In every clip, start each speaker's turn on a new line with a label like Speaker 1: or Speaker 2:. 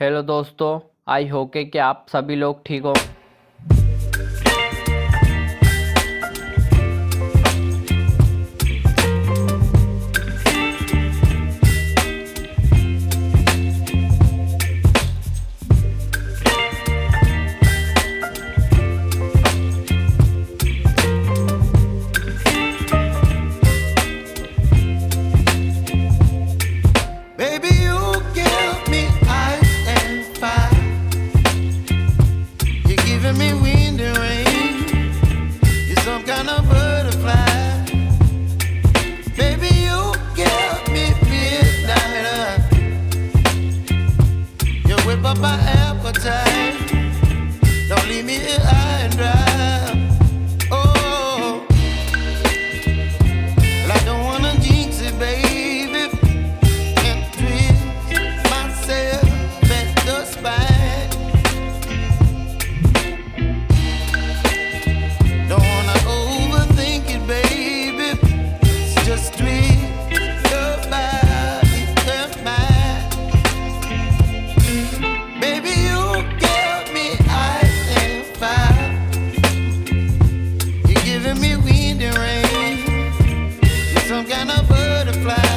Speaker 1: Hello दोस्तों, I hope कि आप सभी लोग ठीक हो।
Speaker 2: Baby, you give me ice and fire. You're giving me wind and rain. You're some kind of butterfly. Baby, you give me midnight. You whip up my appetite. Don't leave me here high and dry. Oh, well, I don't wanna jinx it, baby. And twist myself at the spine. Don't wanna overthink it, baby. It's just twist your body and mine. Baby, you give me ice and fire. You're giving me wind and rain. You're some kind of butterfly.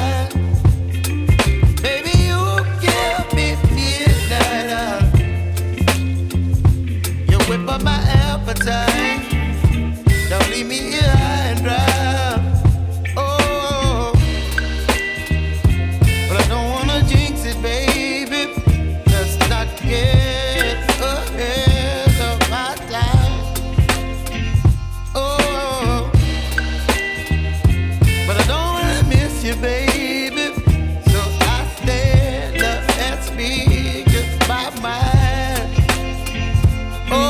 Speaker 2: Baby, you give me midnight. You whip up my appetite. Don't leave me here high and dry. Oh, but I don't wanna jinx it, baby. Let's not get ahead of my time. Oh, but I don't wanna miss you, baby. So I stand up and speak just my mind. Oh.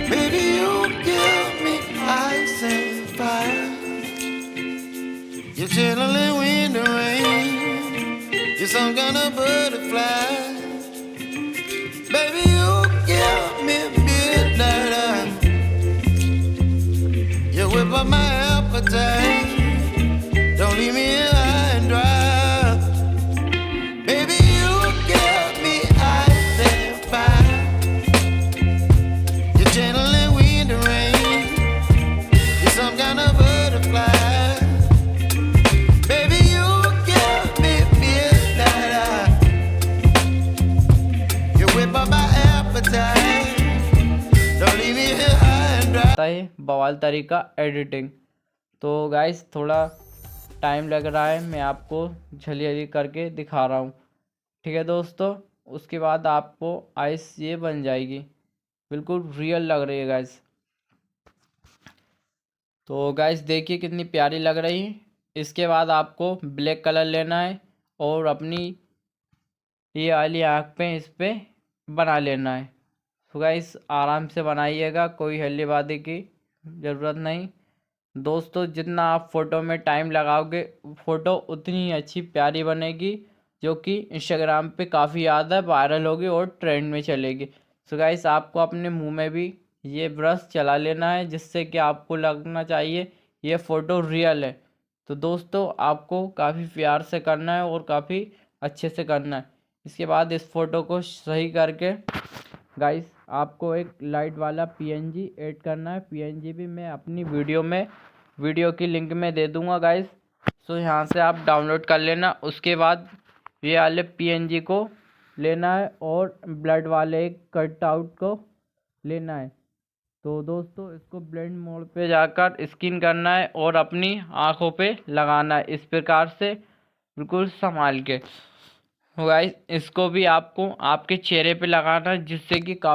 Speaker 2: Baby, you give me ice and fire. You're channeling wind and rain. You're some kind of butterfly. Baby, you give me midnight. You whip up my appetite. Don't leave me here high and dry. Baby, you give me ice and fire. You're channeling wind and rain. You're some kind of butterfly. Baby, you give me midnight. You whip up my appetite. Don't leave me here high and dry.
Speaker 1: है बवाल तरीका editing. तो guys थोड़ा time लग रहा है, मैं आपको झली करके दिखा रहा हूँ। ठीक है दोस्तों, उसके बाद आपको आइस ये बन जाएगी, बिल्कुल रियल लग रही है गाइस। तो गाइस देखिए कितनी प्यारी लग रही है। इसके बाद आपको ब्लैक कलर लेना है और अपनी ये वाली आँख पे इस पे बना लेना है। तो गाइस आराम से बनाइएगा, कोई जल्दीबाजी की ज़रूरत नहीं। दोस्तों जितना आप फ़ोटो में टाइम लगाओगे फ़ोटो उतनी ही अच्छी प्यारी बनेगी, जो कि इंस्टाग्राम पे काफ़ी ज़्यादा वायरल होगी और ट्रेंड में चलेगी। सो गाइस आपको अपने मुंह में भी ये ब्रश चला लेना है, जिससे कि आपको लगना चाहिए ये फ़ोटो रियल है। तो दोस्तों आपको काफ़ी प्यार से करना है और काफ़ी अच्छे से करना है। इसके बाद इस फ़ोटो को सही करके गाइस आपको एक लाइट वाला पीएनजी ऐड करना है। पीएनजी भी मैं अपनी वीडियो की लिंक में दे दूंगा गाइस। सो यहाँ से आप डाउनलोड कर लेना। उसके बाद ये वाले पीएनजी को लेना है और ब्लड वाले एक कट आउट को लेना है। तो दोस्तों इसको ब्लेंड मोड पे जाकर स्किन करना है और अपनी आँखों पे लगाना है, इस प्रकार से बिल्कुल संभाल के। गाइस इसको भी आपको आपके चेहरे पे लगाना है, जिससे कि काफ़ी